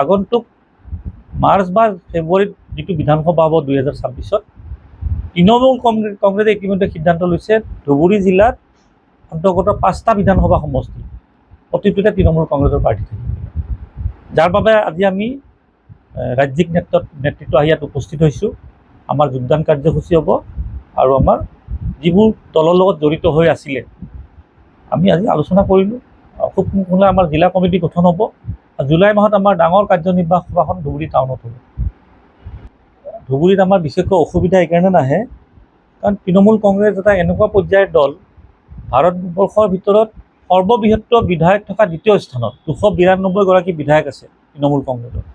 আগন্তুক মাৰ্চ বা ফেব্ৰুৱাৰীত যিটো বিধানসভা হ'ব 2026-ত তৃণমূল কংগ্ৰেছে ইতিমধ্যে সিদ্ধান্ত লৈছে ধুবুৰী জিলাত অন্তৰ্গত 5টা বিধানসভা সমষ্টি প্ৰতিটোতে তৃণমূল কংগ্ৰেছৰ প্ৰাৰ্থী থাকিব, যাৰ বাবে আজি আমি ৰাজ্যিক নেতৃত্ব আহি ইয়াত উপস্থিত হৈছোঁ। আমাৰ যোগদান কাৰ্যসূচী হ'ব আৰু আমাৰ যিবোৰ দলৰ লগত জড়িত হৈ আছিলে আমি আজি আলোচনা কৰিলোঁ। খুব সোনকালে আমাৰ জিলা কমিটি গঠন হ'ব। জুলাই মাহত আমাৰ ডাঙৰ কাৰ্যনিৰ্বাহক সভাখন ধুবুৰী টাউনত হ'ব। ধুবুৰীত আমাৰ বিশেষকৈ অসুবিধা এইকাৰণে নাহে কাৰণ তৃণমূল কংগ্ৰেছ এটা এনেকুৱা পৰ্যায়ৰ দল, ভাৰতবৰ্ষৰ ভিতৰত সৰ্ববৃহৎ বিধায়ক থকা দ্বিতীয় স্থানত 292 গৰাকী বিধায়ক আছে তৃণমূল কংগ্ৰেছৰ।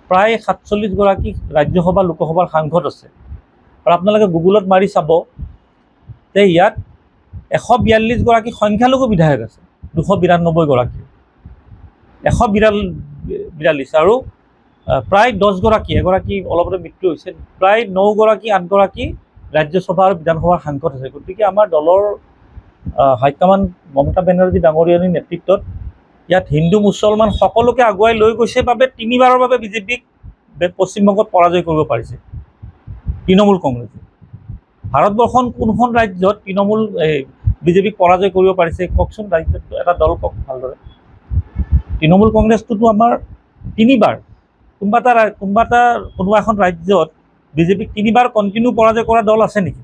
প্ৰায় 47 গৰাকী ৰাজ্যসভা লোকসভাৰ সাংসদ আছে। আৰু আপোনালোকে গুগলত মাৰি চাব যে ইয়াত 142 গৰাকী সংখ্যালঘু বিধায়ক আছে, 292 গৰাকী 142 আৰু প্ৰায় 10 গৰাকী, এগৰাকী অলপতে মৃত্যু হৈছে, প্ৰায় 9 গৰাকী 8 গৰাকী ৰাজ্যসভা আৰু বিধানসভাৰ সাংসদ আছে। গতিকে আমাৰ দলৰ হাইকমাণ্ড মমতা বেনাৰ্জী ডাঙৰীয়ানীৰ নেতৃত্বত ইয়াত হিন্দু মুছলমান সকলোকে আগুৱাই লৈ গৈছে বাবে 3বাৰৰ বাবে বিজেপিক পশ্চিমবংগত পৰাজয় কৰিব পাৰিছে তৃণমূল কংগ্ৰেছে। ভাৰতবৰ্ষৰ কোনখন ৰাজ্যত তৃণমূল বিজেপিক পৰাজয় কৰিব পাৰিছে কওকচোন, ৰাজ্যত এটা দল কওক ভালদৰে। তৃণমূল কংগ্ৰেছটোতো আমাৰ 3বাৰ, কোনোবা এখন ৰাজ্যত বিজেপিক 3বাৰ কণ্টিনিউ পৰাজয় কৰা দল আছে নেকি?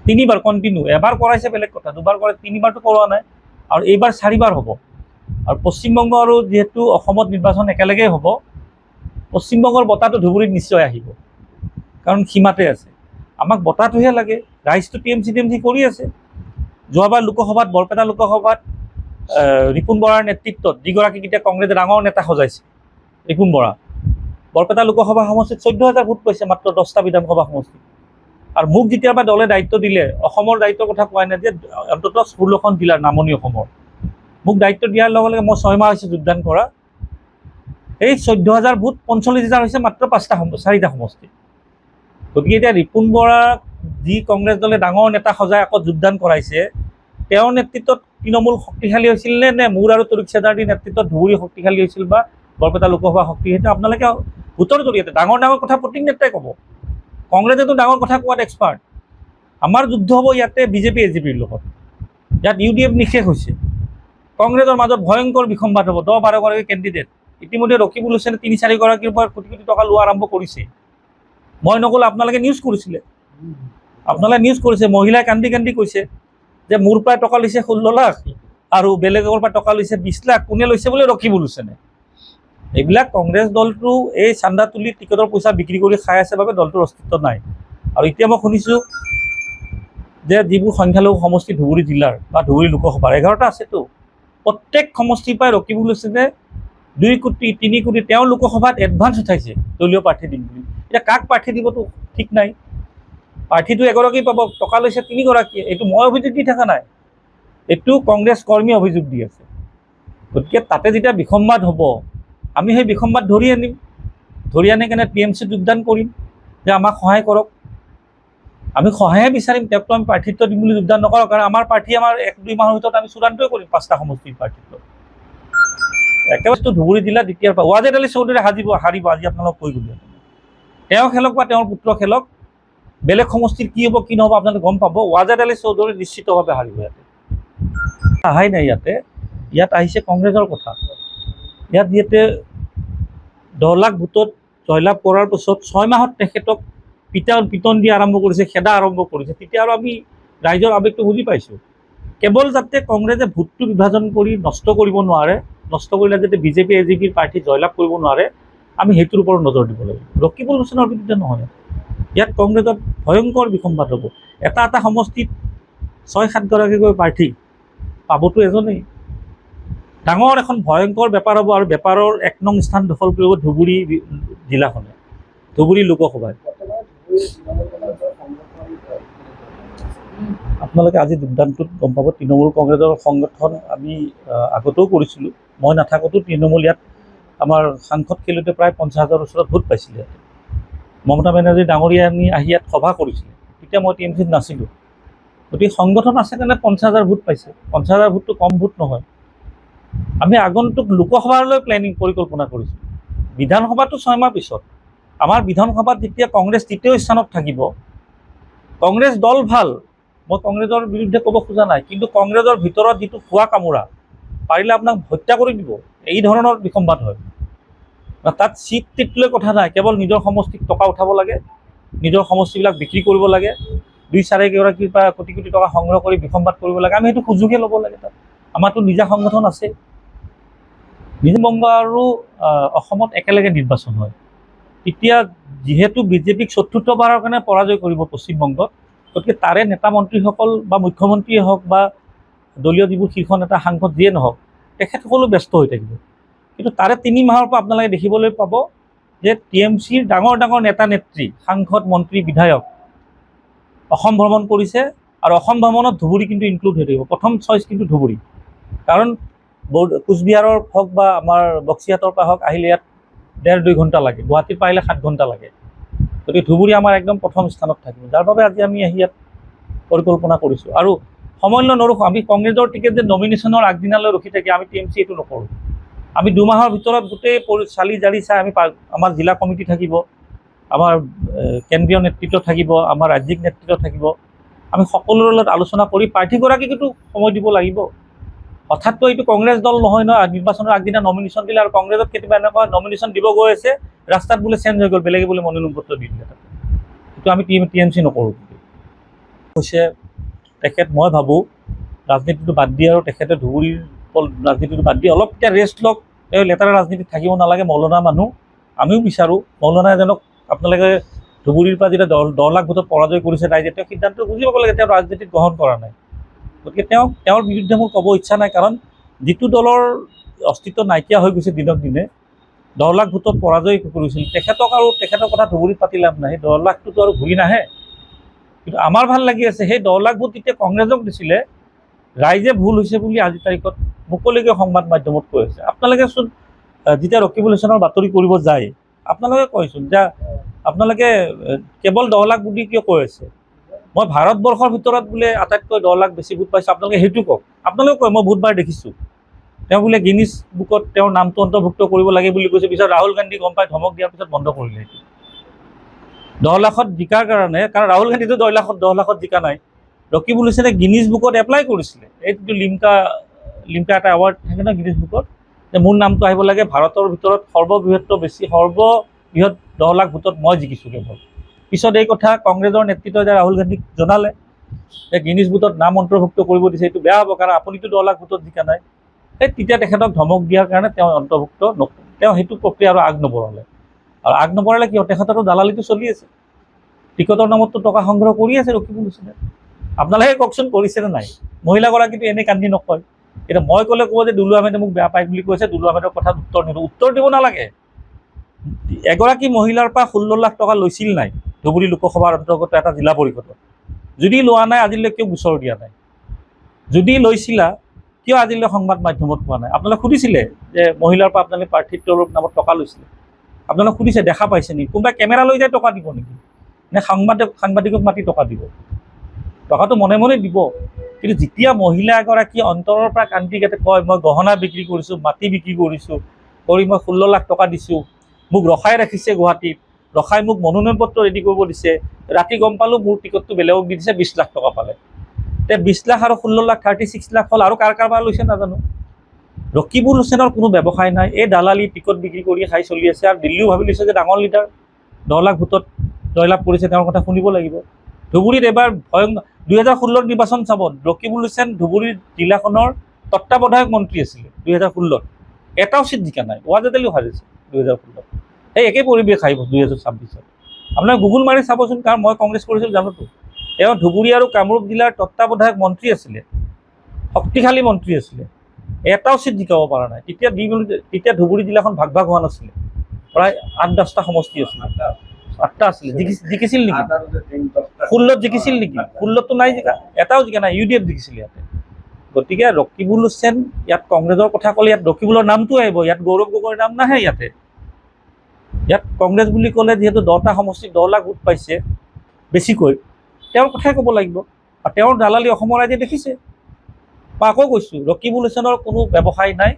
3বাৰ কণ্টিনিউ, এবাৰ কৰাইছে বেলেগ কথা, 2বাৰ কৰে, 3বাৰটো কৰোৱা নাই। আৰু এইবাৰ 4বাৰ হ'ব। আৰু পশ্চিমবংগ আৰু যিহেতু অসমত নিৰ্বাচন একেলগেই হ'ব, পশ্চিমবংগৰ বঁটাটো ধুবুৰীত নিশ্চয় আহিব কাৰণ সীমাতে আছে। আমাক বঁটাটোহে লাগে, ৰাইজটো টিএমচি কৰি আছে। যোৱাবাৰ লোকসভাত, বৰপেটা লোকসভাত ৰিপুণ বৰাৰ নেতৃত্বত যিগৰাকী এতিয়া কংগ্ৰেছে ডাঙৰ নেতা সজাইছে, ৰিপুণ বৰা, বৰপেটা লোকসভা সমষ্টিত 14,000 ভোট পাইছে মাত্ৰ 10টা বিধানসভা সমষ্টিত। আৰু মোক যেতিয়াবা দলে দায়িত্ব দিলে, অসমৰ দায়িত্বৰ কথা কোৱা নাই যে অন্ততঃ 16খন জিলাৰ নামনি অসমৰ, মোক দায়িত্ব দিয়াৰ লগে লগে মই 6 মাহ হৈছে যোগদান কৰা, এই 14,000 ভোট 45,000 হৈছে মাত্ৰ 4টা সমষ্টি। গতিকে এতিয়া ৰিপুণ বৰাক যি কংগ্ৰেছ দলে ডাঙৰ নেতা সজাই আকৌ যোগদান কৰাইছে, তেওঁৰ নেতৃত্বত তৃণমূল শক্তিশালী হৈছিল নে মোৰ আৰু তৰিক চেদাৰ্জীৰ নেতৃত্বত ধুবুৰী শক্তিশালী হৈছিল বা বৰপেটা লোকসভা শক্তি? সেইটো আপোনালোকে ভোটৰ জৰিয়তে ডাঙৰ কথা প্ৰত্যেক নেতাই ক'ব। কংগ্ৰেছেতো ডাঙৰ কথা কোৱাত এক্সপাৰ্ট। আমাৰ যুদ্ধ হ'ব ইয়াতে বিজেপি এজিপিৰ লগত। ইয়াত UDF নিশেষ হৈছে। কংগ্ৰেছৰ মাজত ভয়ংকৰ বিসম্বাদ হ'ব। 10-12 গৰাকী কেণ্ডিডেট ইতিমধ্যে ৰকিবুল হুছেইনে 3-4 গৰাকীৰ পৰা কোটি কোটি টকা লোৱা আৰম্ভ কৰিছে। মই নক'লে আপোনালোকে নিউজ কৰিছিলে, মহিলাই কান্দি কান্দি কৈছে যে মোৰ পৰা টকা লৈছে 16 লাখ আৰু বেলেগৰ পৰা টকা লৈছে 20 লাখ, কোনে লৈছে বোলে ৰকিবুল হুছেইনে। এইবিলাক কংগ্ৰেছ দলটো এই চান্দা তুলি টিকটৰ পইচা বিক্ৰী কৰি খাই আছে বাবে দলটোৰ অস্তিত্ব নাই। আৰু এতিয়া মই শুনিছোঁ যে যিবোৰ সংখ্যালঘু সমষ্টি ধুবুৰী জিলাৰ বা ধুবুৰী লোকসভাৰ 11টা আছেতো, প্ৰত্যেক সমষ্টিৰ পৰাই ৰকিবুল হুছেইনে 2 কোটি 3 কোটি তেওঁ লোকসভাত এডভান্স উঠাইছে দলীয় প্ৰাৰ্থী দিম বুলি। এতিয়া কাক প্ৰাৰ্থী দিবতো ঠিক নাই। প্ৰাৰ্থীটো এগৰাকী পাব, টকা লৈছে 3 গৰাকীয়ে। এইটো মই অভিযোগ দি থকা নাই, এইটো কংগ্ৰেছ কৰ্মী অভিযোগ দি আছে। গতিকে তাতে যেতিয়া বিসম্বাদ হ'ব, আমি সেই বিসম্বাদ ধৰি আনি কেনে TMCত যোগদান কৰিম যে আমাক সহায় কৰক। আমি সহায়হে বিচাৰিম, তেওঁকতো আমি প্ৰাৰ্থিত্ব দিম বুলি যোগদান নকৰোঁ। কাৰণ আমাৰ প্ৰাৰ্থী আমাৰ 1-2 মাহৰ ভিতৰত আমি চূড়ান্তই কৰিম 5টা সমষ্টিৰ প্ৰাৰ্থিত্ব। একেবাৰে ধুবুৰী জিলা দ্বিতীয়ৰ পৰা ৱাজেদ আলী চৌধুৰী হাৰিব আজি আপোনালোকক কৈ গ'লো। তেওঁ খেলক বা তেওঁৰ পুত্ৰ খেলক, বেলেগ সমষ্টিৰ কি হ'ব কি নহ'ব আপোনালোকে গম পাব। ৱাজেদ আলী চৌধুৰী নিশ্চিতভাৱে হাৰিব। ইয়াতে অহাই নাই, ইয়াত আহিছে কংগ্ৰেছৰ কথা। ইয়াত যিহেতু 10 লাখ ভোটত জয়লাভ কৰাৰ পিছত 6 মাহত তেখেতক পিটন দিয়া আৰম্ভ কৰিছে, খেদা আৰম্ভ কৰিছে। তেতিয়া আৰু আমি ৰাইজৰ আৱেগটো বুজি পাইছোঁ। কেৱল যাতে কংগ্ৰেছে ভোটটো বিভাজন কৰি নষ্ট কৰিব নোৱাৰে, নষ্ট কৰিলে যাতে বিজেপি এজিপিৰ প্ৰাৰ্থী জয়লাভ কৰিব নোৱাৰে, আমি সেইটোৰ ওপৰত নজৰ দিব লাগিব। ৰকিবুল হুছেইনৰ বিৰুদ্ধে নহয়, ইয়াত কংগ্ৰেছত ভয়ংকৰ বিসম্বাদ হ'ব। এটা সমষ্টিত 6-7 গৰাকীকৈ প্ৰাৰ্থী পাবতো এজনেই। ডাঙৰ এখন ভয়ংকৰ বেপাৰ হ'ব আৰু বেপাৰৰ 1 নং স্থান দখল কৰিব ধুবুৰী জিলাখনে, ধুবুৰী লোকসভাই। আপোনালোকে আজি যোগদানটোত গম পাব। তৃণমূল কংগ্ৰেছৰ সংগঠন আমি আগতেও কৰিছিলোঁ। মই নাথাকোঁতো তৃণমূল ইয়াত আমাৰ সাংসদ খেলোঁতে প্ৰায় 50,000 ওচৰত ভোট পাইছিলে। মমতা বেনাৰ্জী ডাঙৰীয়ানী আহি ইয়াত সভা কৰিছিলে, তেতিয়া মই TMCত নাছিলোঁ। গতিকে সংগঠন আছে কাৰণে 50,000 ভোট পাইছে। 50,000 ভোটটো কম ভোট নহয়। আমি আগন্তুক লোকসভালৈ পৰিকল্পনা কৰিছোঁ। বিধানসভাটো 6 মাহ পিছত। আমাৰ বিধানসভাত যেতিয়া কংগ্ৰেছ তৃতীয় স্থানত থাকিব, কংগ্ৰেছ দল ভাল, মই কংগ্ৰেছৰ বিৰুদ্ধে ক'ব খোজা নাই, কিন্তু কংগ্ৰেছৰ ভিতৰত যিটো খোৱা কামোৰা, পাৰিলে আপোনাক হত্যা কৰি দিব, এই ধৰণৰ বিসম্বাদ হয়। তাত চিট টিট লৈ কথা নাই, কেৱল নিজৰ সমষ্টিত টকা উঠাব লাগে, নিজৰ সমষ্টিবিলাক বিক্ৰী কৰিব লাগে, 2-4 গৰাকীৰ পৰা কোটি কোটি টকা সংগ্ৰহ কৰি বিসম্বাদ কৰিব লাগে। আমি সেইটো সুযোগে ল'ব লাগে। তাত আমাৰতো নিজা সংগঠন আছে। পশ্চিম বংগ আৰু অসমত একেলগে নিৰ্বাচন হয়। তেতিয়া যিহেতু বিজেপিক চতুৰ্থবাৰৰ কাৰণে পৰাজয় কৰিব পশ্চিমবংগত, গতিকে তাৰে নেতা মন্ত্ৰীসকল বা মুখ্যমন্ত্ৰীয়ে হওক বা দলীয় যিবোৰ শীৰ্ষ নেতা সাংসদ যিয়ে নহওক, তেখেতসকলো ব্যস্ত হৈ থাকিব। কিন্তু তাৰে 3 মাহৰ পৰা আপোনালোকে দেখিবলৈ পাব যে TMCৰ ডাঙৰ ডাঙৰ নেতা নেত্ৰী, সাংসদ, মন্ত্ৰী, বিধায়ক অসম ভ্ৰমণ কৰিছে, আৰু অসম ভ্ৰমণত ধুবুৰী কিন্তু ইনক্লুড হৈ থাকিব। প্ৰথম চইচ কিন্তু ধুবুৰী, কাৰণ কোচবিহাৰৰ হওক বা আমাৰ বক্সিহাটৰ পৰা হওক আহিলে ইয়াত 1.5-2 ঘণ্টা লাগে, গুৱাহাটীৰ পৰা আহিলে 7 ঘণ্টা লাগে। গতিকে ধুবুৰী আমাৰ একদম প্ৰথম স্থানত থাকিব, যাৰ বাবে আজি আমি আহি ইয়াত পৰিকল্পনা কৰিছোঁ। আৰু সমন্বয় নৰখোঁ। আমি কংগ্ৰেছৰ টিকেট যে নমিনেশ্যনৰ আগদিনালৈ ৰখি থাকি আমি TMC এইটো নকৰোঁ। আমি 2 মাহৰ ভিতৰত গোটেই চালি জাৰি চাই আমি আমাৰ জিলা কমিটি থাকিব, আমাৰ কেন্দ্ৰীয় নেতৃত্ব থাকিব, আমাৰ ৰাজ্যিক নেতৃত্ব থাকিব। আমি সকলোৰে লগত আলোচনা কৰি প্ৰাৰ্থীগৰাকীকতো সময় দিব লাগিব। হঠাৎতো এইটো কংগ্ৰেছ দল নহয় ন, নিৰ্বাচনৰ আগদিনা নমিনেশ্যন দিলে। আৰু কংগ্ৰেছত কেতিয়াবা এনেকুৱা নমিনেশ্যন দিব গৈ আছে, ৰাস্তাত বোলে চেঞ্জ হৈ গ'ল, বেলেগে বোলে মনোনয়ন পত্ৰ দি দিলে। সেইটো আমি TMC নকৰোঁ। হৈছে তেখেত, মই ভাবোঁ ৰাজনীতিটো বাদ দিয়ে আৰু তেখেতে ধুবুৰীৰ ৰাজনীতিটো বাদ দিয়ে অলপ এতিয়া ৰেষ্ট লওক। তেওঁ লেতেৰা ৰাজনীতিত থাকিব নালাগে, মৌলানা মানুহ। আমিও বিচাৰোঁ মৌলানা এজনক আপোনালোকে ধুবুৰীৰ পৰা যেতিয়া 10 লাখ ভোটত পৰাজয় কৰিছে ৰাইজে, তেওঁ সিদ্ধান্ত বুজি পাব লাগে তেওঁ ৰাজনীতিত গ্ৰহণ কৰা নাই। গতিকে তেওঁৰ বিৰুদ্ধে মোৰ ক'ব ইচ্ছা নাই, কাৰণ যিটো দলৰ অস্তিত্ব নাইকিয়া হৈ গৈছে দিনক দিনে, 10 লাখ ভোটত পৰাজয় কৰিছিল তেখেতক, আৰু তেখেতৰ কথা ধুবুৰীত পাতি লাভ নাই। সেই 10 লাখটোতো আৰু ঘূৰি নাহে। কিন্তু আমাৰ ভাল লাগি আছে, সেই 10 লাখ ভোট যেতিয়া কংগ্ৰেছক দিছিলে, ৰাইজে ভুল হৈছে বুলি আজিৰ তাৰিখত মুকলিকৈ সংবাদ মাধ্যমত কৈ আছে। আপোনালোকেচোন যেতিয়া ৰকিবুল হুছেইনৰ বাতৰি কৰিব যায়, আপোনালোকে কয়চোন যে আপোনালোকে কেৱল 10 লাখ বুলি কিয় কৈ আছে? মই ভাৰতবৰ্ষৰ ভিতৰত বোলে আটাইতকৈ 10 লাখ বেছি ভোট পাইছোঁ, আপোনালোকে সেইটো কওক। আপোনালোকে কয় মই বহুতবাৰ দেখিছোঁ, তেওঁ বোলে গিনিজ বুকত তেওঁৰ নামটো অন্তৰ্ভুক্ত কৰিব লাগে বুলি কৈছে। পিছত ৰাহুল গান্ধী গম পাই ধমক দিয়াৰ পিছত বন্ধ কৰিলে। 10 লাখত জিকাৰ কাৰণে, কাৰণ ৰাহুল গান্ধীটো 10 লাখত জিকা নাই। ৰকিবুল হুছেইনে গিনিজ বুকত এপ্লাই কৰিছিলে, এইটো লিমকা এটা এৱাৰ্ড থাকে ন গিনিজ বুকত, যে মোৰ নামটো আহিব লাগে ভাৰতৰ ভিতৰত সৰ্ববৃহৎ 10 লাখ ভোটত মই জিকিছোঁ কেৱল। পিছত এই কথা কংগ্ৰেছৰ নেতৃত্বই যে ৰাহুল গান্ধীক জনালে যে গিনিজ বুকত নাম অন্তৰ্ভুক্ত কৰিব দিছে, এইটো বেয়া হ'ব, কাৰণ আপুনিতো 10 লাখ ভোটত জিকা নাই। তেতিয়া তেখেতক ধমক দিয়াৰ কাৰণে তেওঁ অন্তৰ্ভুক্ত তেওঁ সেইটো প্ৰক্ৰিয়া আৰু আগ নবঢ়ালে। আৰু আগ নবঢ়ালে কিয়? তেখেতৰো দালালিটো চলি আছে, টিকটৰ নামততো টকা সংগ্ৰহ কৰি আছে ৰকিবুল হুছেইনে। আপোনালোকে কওকচোন কৰিছেনে নাই? মহিলাগৰাকীটো এনেই কান্দি নকয়। এতিয়া মই ক'লে ক'ব যে দুলু আহমেদে মোক বেয়া পায় বুলি কৈছে, দুলু আহমেদৰ কথাত উত্তৰ নিদিওঁ। উত্তৰ দিব নালাগে। এগৰাকী মহিলাৰ পৰা 16 লাখ টকা লৈছিল নাই ধুবুৰী লোকসভাৰ অন্তৰ্গত এটা জিলা পৰিষদত? যদি লোৱা নাই আজিলৈ কিয় গোচৰ দিয়া নাই? যদি লৈছিলা কিয় আজিলৈ সংবাদ মাধ্যমত পোৱা নাই? আপোনালোকে সুধিছিলে যে মহিলাৰ পৰা আপোনালোকে প্ৰাৰ্থিত্বৰ নামত টকা লৈছিলে? আপোনালোকে সুধিছে দেখা পাইছে নেকি? কোনোবাই কেমেৰা লৈ যায় টকা দিব নেকি? নে সাংবাদিকক মাতি টকা দিব? টকাটো মনে মনে দিব। কিন্তু যেতিয়া মহিলা এগৰাকী অন্তৰৰ পৰা কান্দি কাটি কয় মই গহনা বিক্ৰী কৰিছোঁ, মাটি বিক্ৰী কৰিছোঁ, কৰি মই 16 লাখ টকা দিছোঁ, মোক ৰখাই ৰাখিছে গুৱাহাটীত, ৰখাই মোক মনোনয়ন পত্ৰ ৰেডি কৰিব দিছে, ৰাতি গম পালোঁ মোৰ টিকটটো বেলেগক দি দিছে, 20 লাখ টকা পালে। তে 20 লাখ আৰু 16 লাখ 36 লাখ হ'ল, আৰু কাৰ পৰা লৈছে নাজানো। ৰকিবুল হুছেইনৰ কোনো ব্যৱসায় নাই, এই দালালি টিকট বিক্ৰী কৰি খাই চলি আছে। আৰু দিল্লীও ভাবি লৈছে যে ডাঙৰ লিডাৰ, 10 লাখ ভোটত জয়লাভ কৰিছে, তেওঁৰ কথা শুনিব লাগিব। ধুবুৰীত এবাৰ 2016 নিৰ্বাচন চাব, ৰকিবুল হুছেইন ধুবুৰী জিলাখনৰ তত্ত্বাৱধায়ক মন্ত্ৰী আছিলে 2016। এটাও চিট জিকা নাই, ৱাজেদ আলীও হাৰিছে 2016। সেই একেই পৰিৱেশ আহিব 2026। আপোনালোকে গুগল মাৰি চাবচোন, কাৰণ মই কংগ্ৰেছ কৰিছিলোঁ জানোতো। তেওঁ ধুবুৰী আৰু কামৰূপ জিলাৰ তত্ত্বাৱধায়ক মন্ত্ৰী আছিলে, শক্তিশালী মন্ত্ৰী আছিলে, এটাও চিট জিকাব পৰা নাই। তেতিয়া ধুবুৰী জিলাখন ভাগ হোৱা নাছিলে, প্ৰায় 8-10টা সমষ্টি আছিলে, 8টা আছিলে। জিকিছিল নেকি? 16ত জিকিছিল নেকি? 16ততো নাই জিকা, এটাও জিকা নাই। UDF জিকিছিল ইয়াতে। গতিকে ৰকিবুল হুছেইন, ইয়াত কংগ্ৰেছৰ কথা ক'লে ইয়াত ৰকিবুলৰ নামটো আহিব, ইয়াত গৌৰৱ গগৈৰ নাম নাহে। ইয়াত কংগ্ৰেছ বুলি ক'লে যিহেতু 10টা সমষ্টিত 10 লাখ ভোট পাইছে বেছিকৈ, তেওঁৰ কথাই ক'ব লাগিব। আৰু তেওঁৰ দালালি অসমৰ ৰাইজে দেখিছে। মই আকৌ কৈছোঁ, ৰকিবুল হুছেইনৰ কোনো ব্যৱসায় নাই।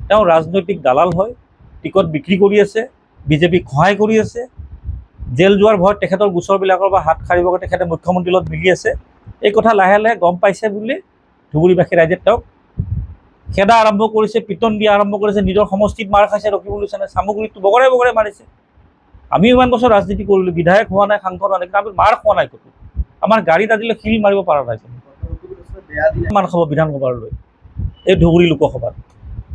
তেওঁ ৰাজনৈতিক দালাল হয়, টিকট বিক্ৰী কৰি আছে, বিজেপিক সহায় কৰি আছে, জেল যোৱাৰ ভয়ত তেখেতৰ গোচৰবিলাকৰ পৰা হাত সাৰিবলৈ তেখেতে মুখ্যমন্ত্ৰীৰ লগত মিলি আছে। এই কথা লাহে লাহে গম পাইছে বুলি ধুবুৰীবাসী ৰাইজে তেওঁক খেদা আৰম্ভ কৰিছে, পিটন দিয়া আৰম্ভ কৰিছে, নিজৰ সমষ্টিত মাৰ খাইছে ৰকিবুল হুছেইনে, চামগুৰিত বগৰে বগৰে মাৰিছে। আমি ইমান বছৰ ৰাজনীতি কৰিলোঁ, বিধায়ক হোৱা নাই, সাংসদ হোৱা নাই, কিন্তু আমি মাৰ খোৱা নাই ক'তো। আমাৰ গাড়ীত আজিলৈ শিল মাৰিব পৰা নাই। মান খাব বিধানসভালৈ, এই ধুবুৰী লোকসভাত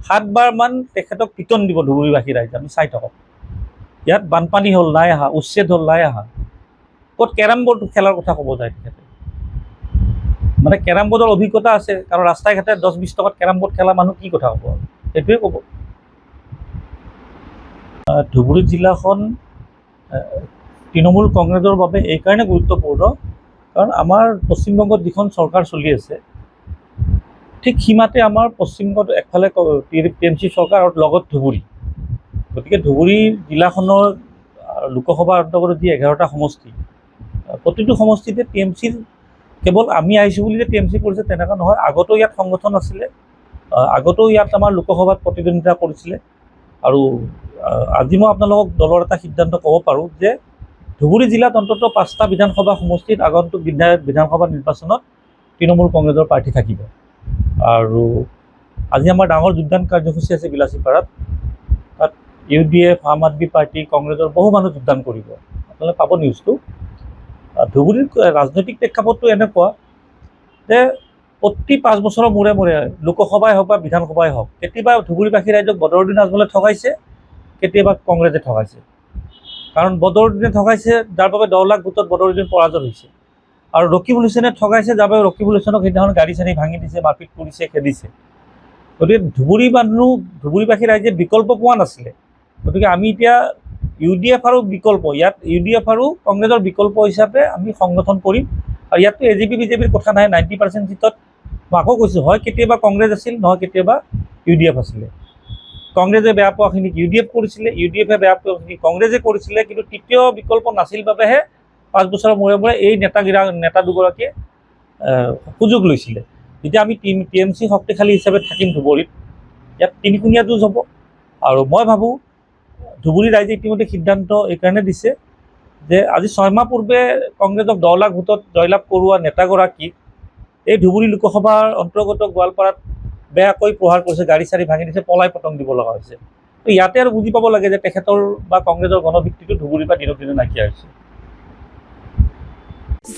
7 বাৰমান তেখেতক পিটন দিব ধুবুৰীবাসী ৰাইজে, আমি চাই থাকক। ইয়াত বানপানী হ'ল, নাই অহা, উচ্ছেদ হ'ল, নাই অহা। ক'ত কেৰম বৰ্ড খেলাৰ কথা ক'ব যায় তেখেতে, মানে কেৰম বৰ্ডৰ অভিজ্ঞতা আছে, কাৰণ ৰাস্তাই ঘাটে 10-20 টকাত কেৰম বৰ্ড খেলা মানুহ কি কথা ক'ব, সেইটোৱে ক'ব। ধুবুৰী জিলাখন তৃণমূল কংগ্ৰেছৰ বাবে এইকাৰণে গুৰুত্বপূৰ্ণ, কাৰণ আমাৰ পশ্চিমবংগত যিখন চৰকাৰ চলি আছে, ঠিক সীমাতে আমাৰ পশ্চিমবংগত একফালে TMC চৰকাৰ আৰু লগত ধুবুৰী। গতিকে ধুবুৰী জিলাখনৰ লোকসভাৰ অন্তৰ্গত যি 11টা সমষ্টি, প্ৰতিটো সমষ্টিতে TMCৰ কেৱল আমি আহিছোঁ বুলি যে TMC কৰিছে তেনেকুৱা নহয়। আগতো ইয়াত সংগঠন আছিলে, আগতো ইয়াত আমাৰ লোকসভাত প্ৰতিদ্বন্দ্বিতা কৰিছিলে। আৰু আজি মই আপোনালোকক দলৰ এটা সিদ্ধান্ত ক'ব পাৰোঁ যে ধুবুৰী জিলাত অন্ততঃ 5টা বিধানসভা সমষ্টিত আগন্তুক বিধানসভা নিৰ্বাচনত তৃণমূল কংগ্ৰেছৰ প্ৰাৰ্থী থাকিব। আৰু আজি আমাৰ ডাঙৰ যোগদান কাৰ্যসূচী আছে বিলাচীপাৰাত, তাত UDF, আম আদমি পাৰ্টি, কংগ্ৰেছৰ বহু মানুহ যোগদান কৰিব, আপোনালোকে পাব নিউজটো। ধুবুৰীৰ ৰাজনৈতিক প্ৰেক্ষাপটটো এনেকুৱা যে প্ৰতি 5 বছৰৰ মূৰে মূৰে লোকসভাই হওক বা বিধানসভাই হওক, কেতিয়াবা ধুবুৰীবাসী ৰাইজক বদৰুদ্দিন আজমলে ঠগাইছে, কেতিয়াবা কংগ্ৰেছে ঠগাইছে। কাৰণ বদৰুদ্দিনে ঠগাইছে, যাৰ বাবে 10 লাখ ভোটত বদৰুদ্দিন পৰাজয় হৈছে, আৰু ৰকিবুল হুছেইনে ঠগাইছে, যাৰ বাবে ৰকিবুল হুছেইনক সেইদিনাখন গাড়ী চাড়ী ভাঙি দিছে, মাৰপিট কৰিছে, খেদিছে। গতিকে ধুবুৰীবাসী ৰাইজে বিকল্প পোৱা নাছিলে। গতিকে আমি এতিয়া UDF আৰু বিকল্প, ইয়াত UDF আৰু কংগ্ৰেছৰ বিকল্প হিচাপে আমি সংগঠন কৰিম। আৰু ইয়াততো AGP BJPৰ কথা নাই, 90% চিটত মই আকৌ কৈছোঁ, হয় কেতিয়াবা কংগ্ৰেছ আছিল, নহয় কেতিয়াবা UDF আছিলে। কংগ্ৰেছে বেয়া পোৱাখিনিক UDF কৰিছিলে, UDFে বেয়া পোৱাখিনিক কংগ্ৰেছে কৰিছিলে, কিন্তু তৃতীয় বিকল্প নাছিল বাবেহে 5 বছৰৰ মূৰে মূৰে এই নেতা দুগৰাকীয়ে সুযোগ লৈছিলে। যেতিয়া আমি TMC শক্তিশালী হিচাপে থাকিম ধুবুৰীত, ইয়াত তিনিকুণীয়া যুঁজ হ'ব। আৰু মই ভাবোঁ ধুবুৰী ৰাইজে ইতিমধ্যে সিদ্ধান্ত এইকাৰণে দিছে যে আজি 6 মাহ পূৰ্বে কংগ্ৰেছক 10 লাখ ভোটত জয়লাভ কৰোৱা নেতাগৰাকীক এই ধুবুৰী লোকসভাৰ অন্তৰ্গত গোৱালপাৰাত বেয়াকৈ প্ৰহাৰ কৰিছে, গাড়ী চাড়ী ভাঙি দিছে, পলাই পতং দিব লগা হৈছে। তো ইয়াতে আৰু বুজি পাব লাগে যে তেখেতৰ বা কংগ্ৰেছৰ গণভিত্তিটো ধুবুৰীৰ পৰা দিনক দিনে নাইকিয়া হৈছে।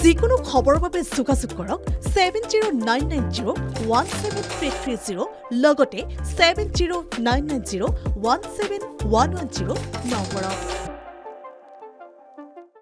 যিকোনো খবৰৰ বাবে যোগাযোগ কৰক 7099017330 লগতে 7099017110 নম্বৰত।